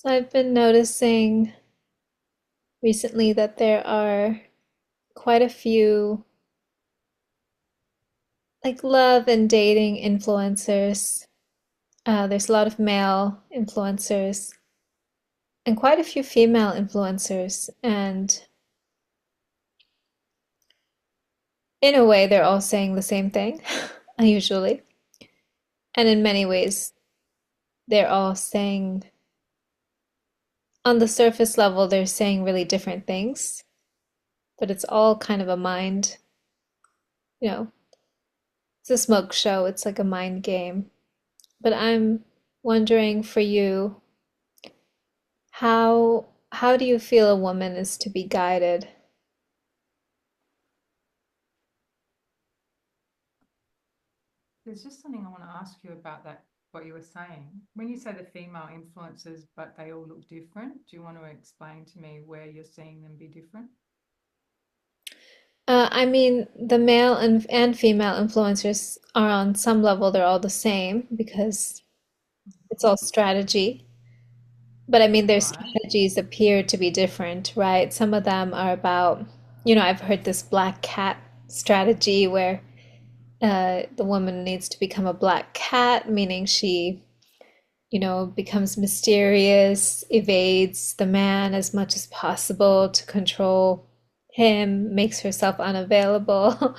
So I've been noticing recently that there are quite a few like love and dating influencers. There's a lot of male influencers and quite a few female influencers. And in a way, they're all saying the same thing, usually. And in many ways, they're all saying, on the surface level, they're saying really different things, but it's all kind of a mind, you know, it's a smoke show. It's like a mind game. But I'm wondering for you, how do you feel a woman is to be guided? There's just something I want to ask you about that, what you were saying. When you say the female influencers, but they all look different, do you want to explain to me where you're seeing them be different? I mean, the male and female influencers are on some level, they're all the same because it's all strategy. But I mean, their Right. strategies appear to be different, right? Some of them are about, I've heard this black cat strategy where the woman needs to become a black cat, meaning she becomes mysterious, evades the man as much as possible to control him, makes herself unavailable.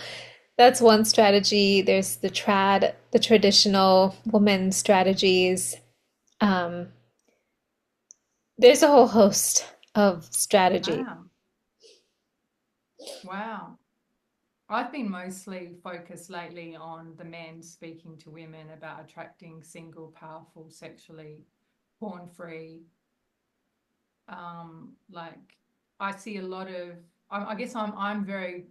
That's one strategy. There's the traditional woman strategies. Um, there's a whole host of strategy. Wow. Wow. I've been mostly focused lately on the men speaking to women about attracting single, powerful, sexually porn free. Like I see a lot of, I guess I'm very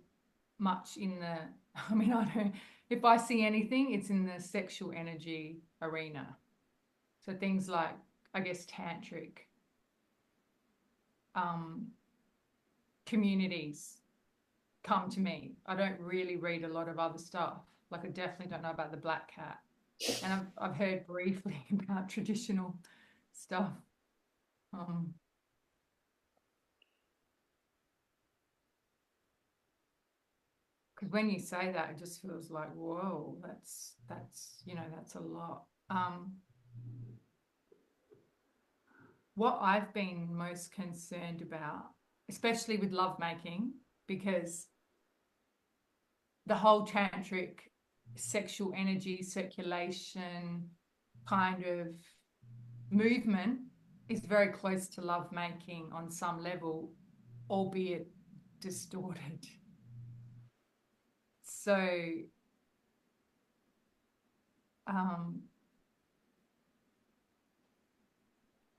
much in the, I mean, I don't, if I see anything, it's in the sexual energy arena. So things like, I guess, tantric um, communities come to me. I don't really read a lot of other stuff. Like I definitely don't know about the black cat. And I've heard briefly about traditional stuff. Um, because when you say that, it just feels like, whoa, that's a lot. What I've been most concerned about, especially with lovemaking, because the whole tantric sexual energy circulation kind of movement is very close to lovemaking on some level, albeit distorted. So, um,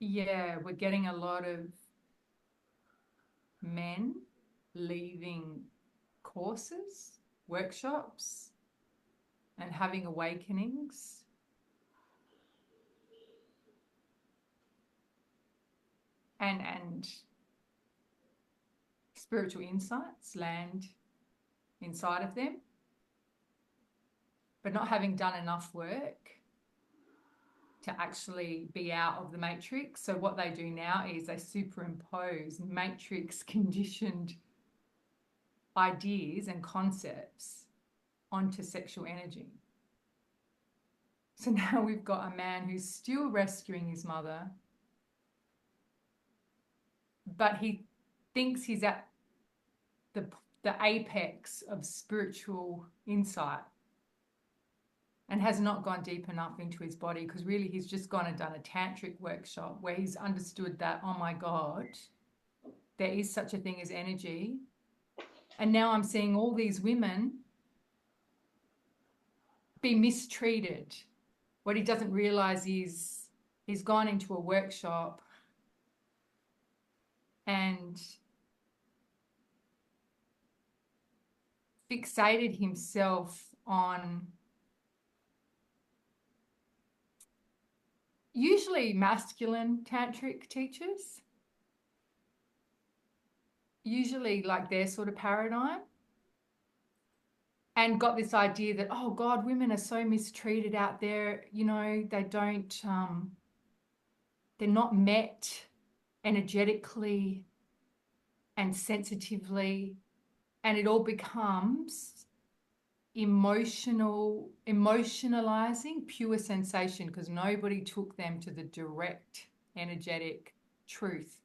yeah, we're getting a lot of men leaving courses, workshops, and having awakenings and spiritual insights land inside of them, but not having done enough work to actually be out of the matrix. So what they do now is they superimpose matrix conditioned ideas and concepts onto sexual energy. So now we've got a man who's still rescuing his mother, but he thinks he's at the the apex of spiritual insight and has not gone deep enough into his body, because really he's just gone and done a tantric workshop where he's understood that, oh my God, there is such a thing as energy. And now I'm seeing all these women be mistreated. What he doesn't realize is he's gone into a workshop and fixated himself on usually masculine tantric teachers, usually like their sort of paradigm, and got this idea that, oh God, women are so mistreated out there, they don't they're not met energetically and sensitively, and it all becomes emotionalizing pure sensation, because nobody took them to the direct energetic truth,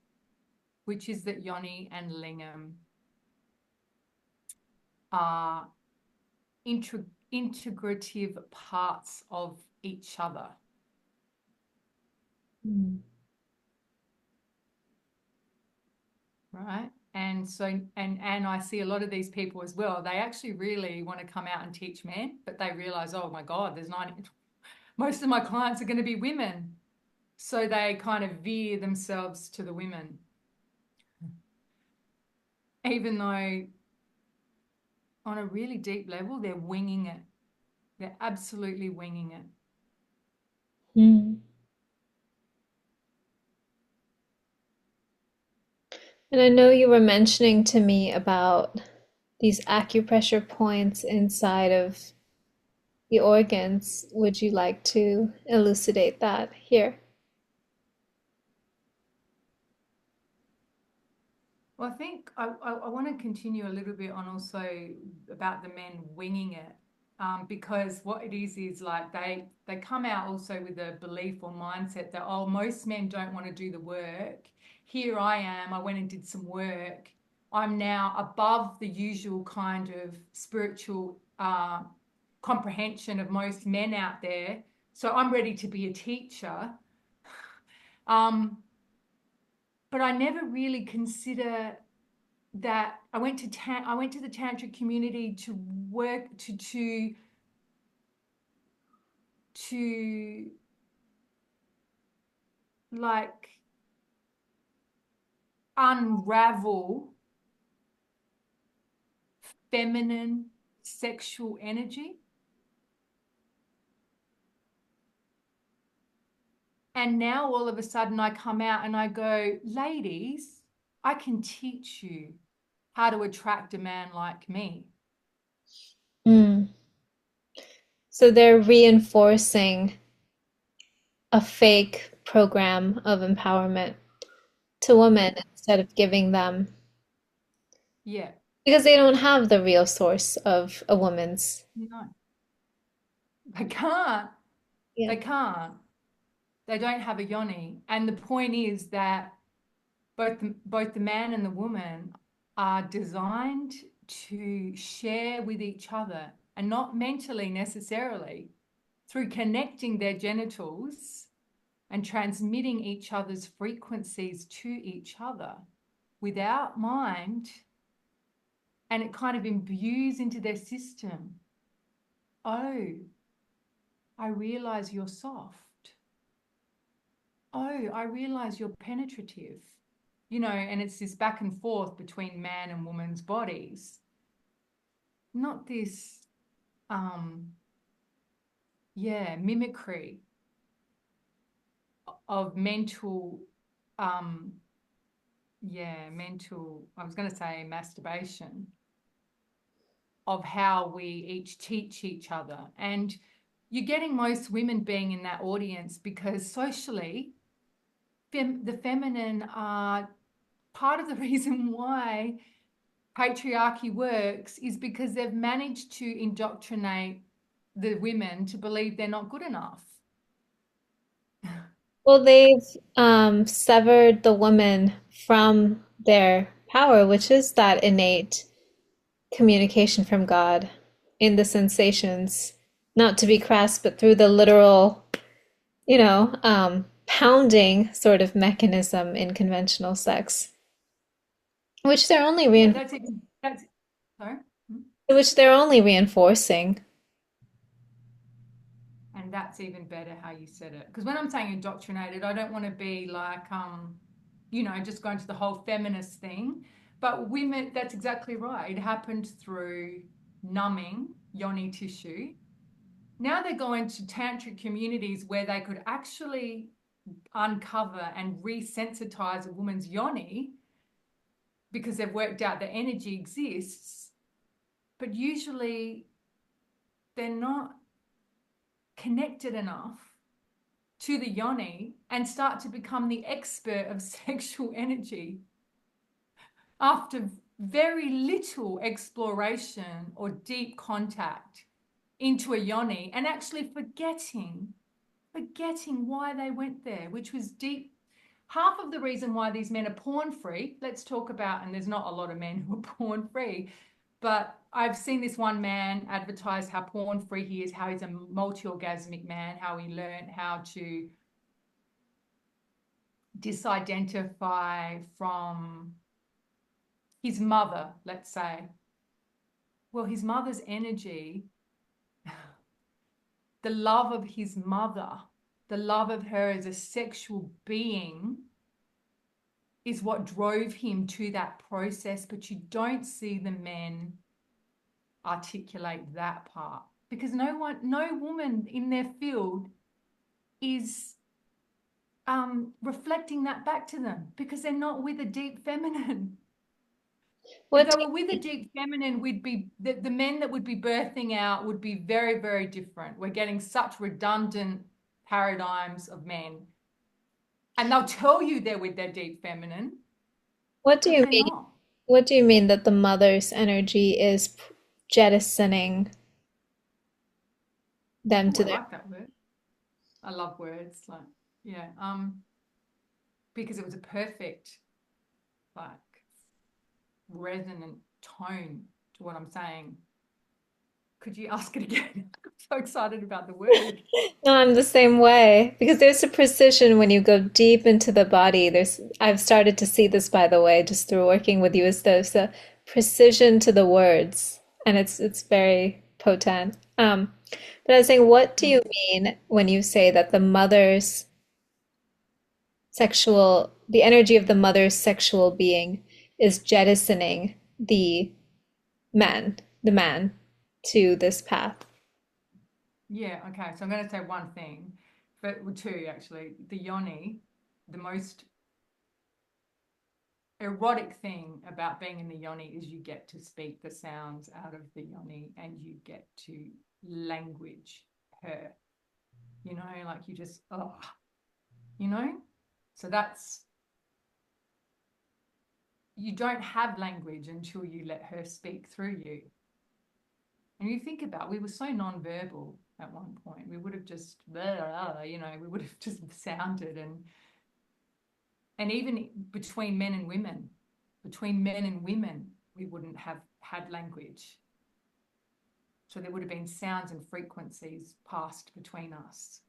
which is that yoni and lingam are integrative parts of each other. Right? And so, and I see a lot of these people as well, they actually really want to come out and teach men, but they realize, oh my God, most of my clients are going to be women. So they kind of veer themselves to the women, even though on a really deep level, they're winging it. They're absolutely winging it. Mm. And I know you were mentioning to me about these acupressure points inside of the organs. Would you like to elucidate that here? Well, I think I want to continue a little bit on also about the men winging it, because what it is like they come out also with a belief or mindset that, oh, most men don't want to do the work. Here I am, I went and did some work. I'm now above the usual kind of spiritual comprehension of most men out there, so I'm ready to be a teacher. But I never really consider that I went to the tantric community to work to like unravel feminine sexual energy. And now all of a sudden I come out and I go, ladies, I can teach you how to attract a man like me. Mm. So they're reinforcing a fake program of empowerment to women instead of giving them, Yeah, because they don't have the real source of a woman's. no, they can't. Yeah. They can't. They don't have a yoni. And the point is that both the man and the woman are designed to share with each other, and not mentally necessarily, through connecting their genitals and transmitting each other's frequencies to each other without mind, and it kind of imbues into their system. Oh, I realize you're soft. Oh, I realize you're penetrative. And it's this back and forth between man and woman's bodies. Not this, mimicry of I was going to say masturbation, of how we each teach each other. And you're getting most women being in that audience because socially, the feminine are part of the reason why patriarchy works, is because they've managed to indoctrinate the women to believe they're not good enough. Well, they've severed the woman from their power, which is that innate communication from God in the sensations, not to be crass, but through the literal, pounding sort of mechanism in conventional sex, which they're only Yeah, rein that's sorry. Hmm? which they're only reinforcing. And that's even better how you said it. Because when I'm saying indoctrinated, I don't want to be like, just going to the whole feminist thing. But women, that's exactly right. It happened through numbing yoni tissue. Now they're going to tantric communities where they could actually uncover and resensitize a woman's yoni, because they've worked out that energy exists. But usually they're not connected enough to the yoni and start to become the expert of sexual energy after very little exploration or deep contact into a yoni, and actually forgetting why they went there, which was deep. Half of the reason why these men are porn free, let's talk about, and there's not a lot of men who are porn free, but I've seen this one man advertise how porn free he is, how he's a multi-orgasmic man, how he learned how to disidentify from his mother, let's say. Well, his mother's energy, the love of his mother, the love of her as a sexual being is what drove him to that process. But you don't see the men articulate that part, because no woman in their field is reflecting that back to them, because they're not with a deep feminine. If What they do were with a you, deep feminine, we'd be the men that would be birthing out would be very, very different. We're getting such redundant paradigms of men, and they'll tell you they're with their deep feminine, what do but you they're mean? not. What do you mean that the mother's energy is jettisoning them Oh, to I their... like that word. I love words. Like, yeah, because it was a perfect, like, resonant tone to what I'm saying. Could you ask it again? I'm so excited about the word. No, I'm the same way because there's a precision when you go deep into the body. I've started to see this, by the way, just through working with you, is there's a precision to the words, and it's very potent. But I was saying, what do you Mm. mean when you say that the energy of the mother's sexual being is jettisoning the man to this path? Yeah, okay. So I'm going to say one thing, but well, two actually. The yoni, the most erotic thing about being in the yoni is you get to speak the sounds out of the yoni, and you get to language her. Like you just, oh, you know? So that's, you don't have language until you let her speak through you. And you think about, we were so non-verbal at one point. We would have just, we would have just sounded, and even between men and women, we wouldn't have had language. So there would have been sounds and frequencies passed between us.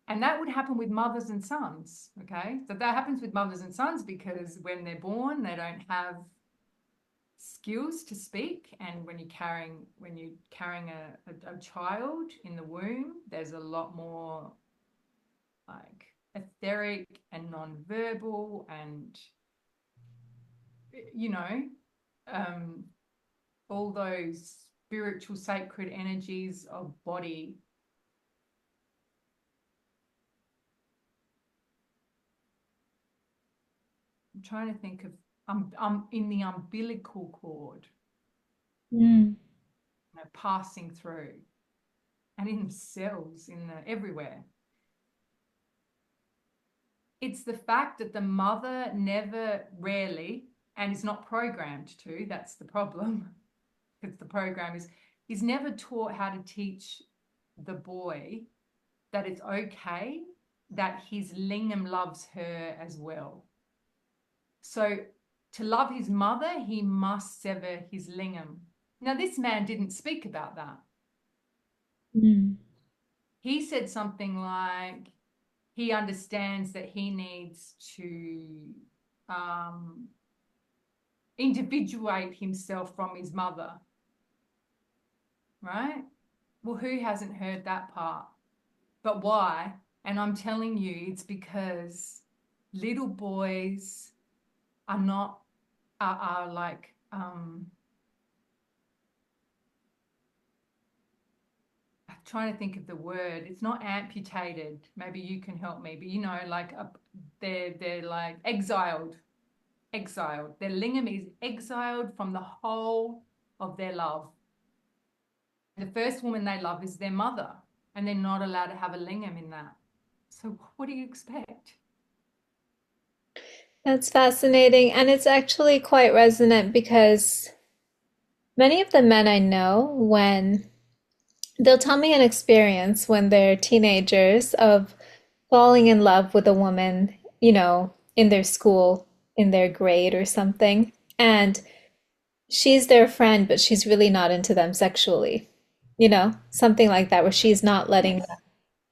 And that would happen with mothers and sons, okay? So that happens with mothers and sons because when they're born, they don't have skills to speak. And when you're carrying a child in the womb, there's a lot more like etheric and non-verbal and, you know, um, all those spiritual sacred energies of body. I'm trying to think of, I'm in the umbilical cord, Mm. passing through, and in cells, everywhere. It's the fact that the mother never, rarely, and is not programmed to, that's the problem, because the program is never taught how to teach the boy that it's okay that his lingam loves her as well. So to love his mother, he must sever his lingam. Now, this man didn't speak about that. Mm. He said something like he understands that he needs to individuate himself from his mother, right? Well, who hasn't heard that part? But why? And I'm telling you, it's because little boys are not, are like, I'm trying to think of the word. It's not amputated. Maybe you can help me. But like they're like exiled. Exiled. Their lingam is exiled from the whole of their love. The first woman they love is their mother. and they're not allowed to have a lingam in that. So what do you expect? That's fascinating. And it's actually quite resonant because many of the men I know, when they'll tell me an experience when they're teenagers of falling in love with a woman, in their school, in their grade or something. And she's their friend, but she's really not into them sexually, something like that, where she's not letting them. Yes.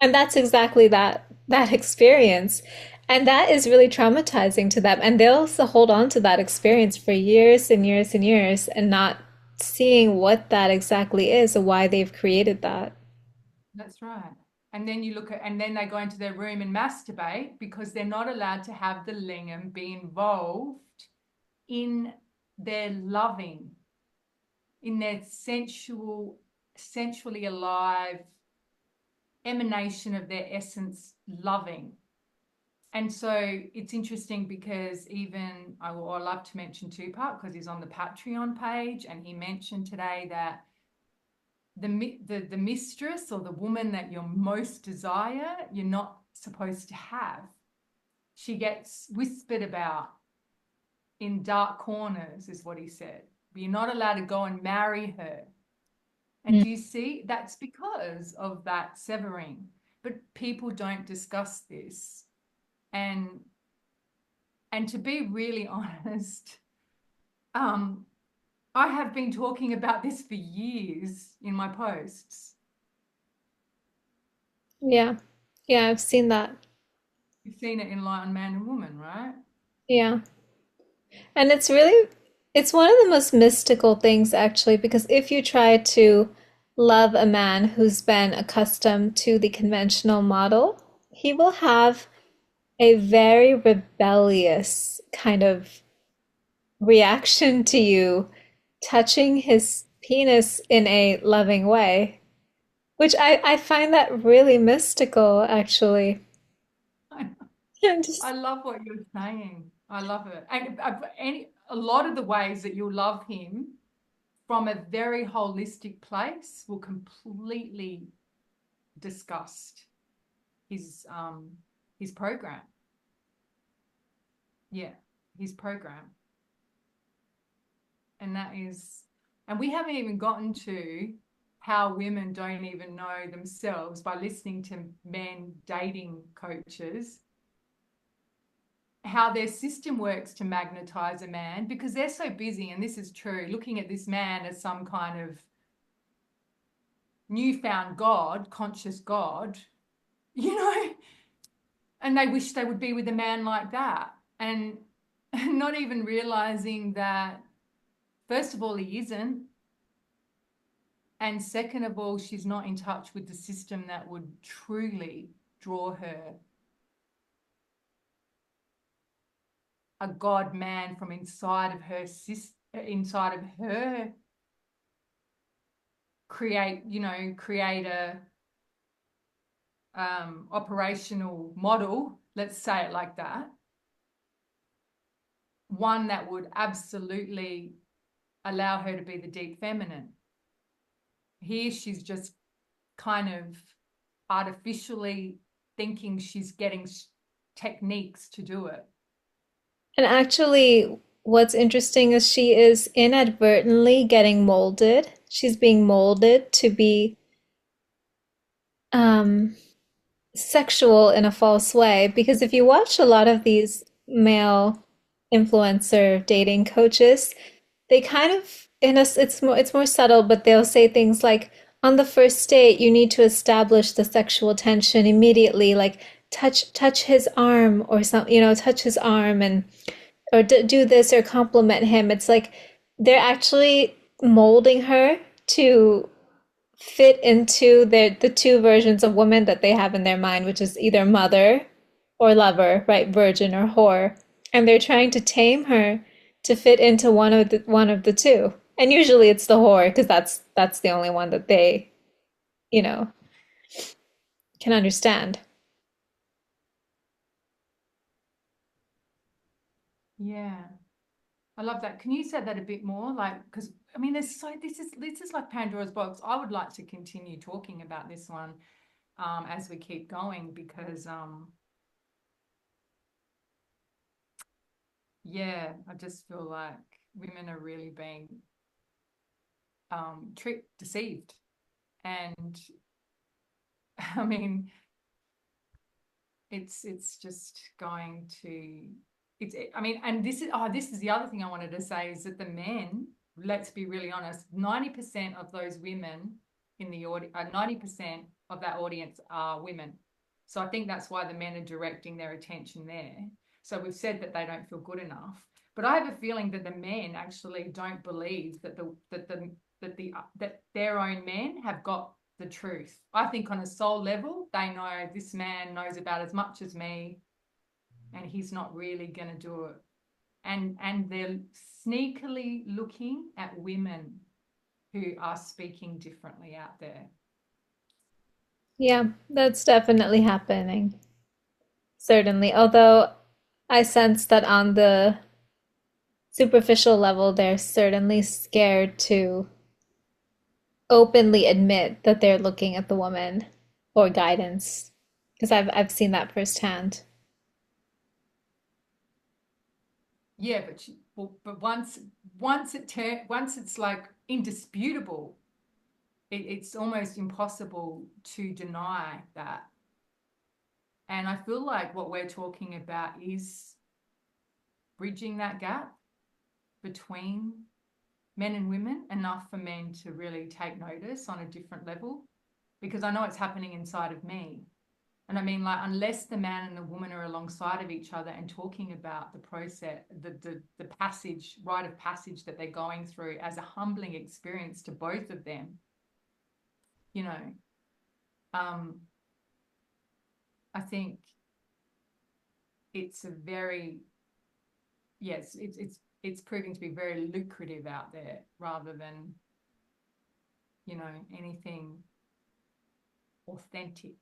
And that's exactly that experience. And that is really traumatizing to them. And they'll also hold on to that experience for years and years and years and not seeing what that exactly is or why they've created that. That's right. And then you look at, and then they go into their room and masturbate because they're not allowed to have the lingam be involved in their loving, in their sensually alive emanation of their essence loving. And so it's interesting because even I love to mention Tupac because he's on the Patreon page, and he mentioned today that the mistress or the woman that you most desire, you're not supposed to have. She gets whispered about in dark corners, is what he said. But you're not allowed to go and marry her. And Mm. do you see? That's because of that severing. But people don't discuss this. And to be really honest, um, I have been talking about this for years in my posts. Yeah. Yeah, I've seen that. You've seen it in Light on Man and Woman, right? Yeah. And it's one of the most mystical things actually, because if you try to love a man who's been accustomed to the conventional model, he will have a very rebellious kind of reaction to you touching his penis in a loving way, which I find that really mystical, actually. I, And I just, love what you're saying. I love it. And a lot of the ways that you'll love him from a very holistic place will completely disgust his program. Yeah, his program. And that is, and we haven't even gotten to how women don't even know themselves by listening to men dating coaches, how their system works to magnetize a man because they're so busy, and this is true, looking at this man as some kind of newfound God, conscious God, you know, and they wish they would be with a man like that. And not even realizing that, first of all, he isn't. And second of all, she's not in touch with the system that would truly draw her a God man from inside of her, inside of her, create a operational model, let's say it like that, one that would absolutely allow her to be the deep feminine. Here she's just kind of artificially thinking she's getting techniques to do it. and actually, what's interesting is she is inadvertently getting molded. She's being molded to be um, sexual in a false way. Because if you watch a lot of these male influencer dating coaches, they kind of it's more subtle, but they'll say things like on the first date you need to establish the sexual tension immediately, like touch his arm or something, touch his arm and or do this or compliment him. It's like they're actually molding her to fit into the two versions of women that they have in their mind, which is either mother or lover, right? Virgin or whore. And they're trying to tame her to fit into one of the two. And usually it's the whore because that's the only one that they, you know, can understand. Yeah. I love that. Can you say that a bit more? Like, because I mean, this is like Pandora's box. I would like to continue talking about this one. as we keep going, because yeah, I just feel like women are really being tricked, deceived. And I mean, it's just going to it's I mean, and this is the other thing I wanted to say, is that the men, let's be really honest, 90% of those women in the audience, 90% of that audience are women. So I think that's why the men are directing their attention there. So we've said that they don't feel good enough, but I have a feeling that the men actually don't believe that their own men have got the truth. I think on a soul level, they know this man knows about as much as me, and he's not really going to do it. And they're sneakily looking at women who are speaking differently out there. Yeah, that's definitely happening. Certainly. Although I sense that on the superficial level, they're certainly scared to openly admit that they're looking at the woman or guidance. Because I've seen that firsthand. Yeah, but once it's like indisputable, it's almost impossible to deny that. And I feel like what we're talking about is bridging that gap between men and women, enough for men to really take notice on a different level, because I know it's happening inside of me. And I mean, like, unless the man and the woman are alongside of each other and talking about the process, the passage, rite of passage that they're going through as a humbling experience to both of them, you know, um, I think it's a very, yes, it's proving to be very lucrative out there, rather than, anything authentic.